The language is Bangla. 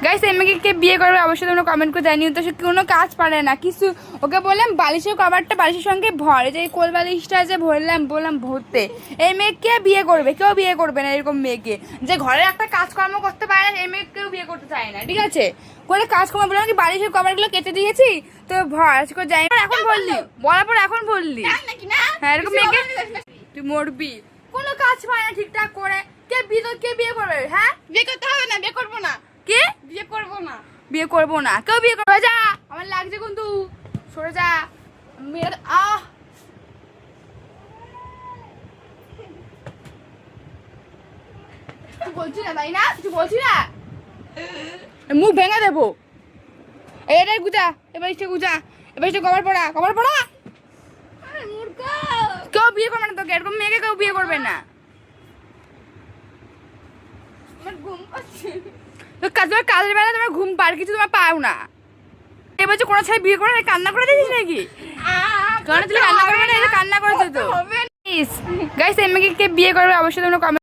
গাইস এই মেয়েকে কে বিয়ে করবে অবশ্যই তোমরা কমেন্ট করে জানিও। তো সে কোনো কাজ পারে না কিছু। ওকে বললাম বালিশের কভারটা বালিশের সঙ্গে ভর, যে কোল বালিশটা যে ভরলাম বললাম ভরতে। এই মেয়ে কে বিয়ে করবে? কেউ বিয়ে করবে না এরকম মেয়েকে, যে ঘরের একটা কাজকর্ম করতে পারে না। এই মেয়ে কেউ বিয়ে করতে চায় না, ঠিক আছে? করে কাজকর্ম বললাম কি বালিশের কভারগুলো কেটে দিয়েছি তো ভর করে যাই। এখন বললি বলার পর এখন বললি হ্যাঁ এরকম মেয়েকে তুই মরবি। কোনো কাজ পায় না ঠিকঠাক করে। কে বিয়ে করবে? হ্যাঁ বিয়ে করতে হবে না, বিয়ে করবো না, কে বিয়ে করবো না। বিয়ে করবো না? কেউ বিয়ে করবে? যা, আমার লাগছে কিন্তু, সরে যা। মেয়ের তুই বলছি না তাই না? কিছু বলছি না, মুখ ভেঙে দেবো। এটাই গুজা, এবার ইচ্ছে গুজা, এবার ইচ্ছে কভার পড়া, কভার পড়া। কেউ বিয়ে করবে না তোকে, এরকম মেয়েকে কেউ বিয়ে করবে না। আমার ঘুম পাচ্ছে। তোমার কাজের বেলা তোমার ঘুম পার কিছু তোমার পাও না। এবার যে কোনো ছেলে বিয়ে করে কান্না করে দিয়েছিস নাকি? কারণ তুই কান্না করবে না, কান্না করেছে তো। গাইস এই মেয়েকে কে বিয়ে করবে অবশ্যই তোমরা কমেন্ট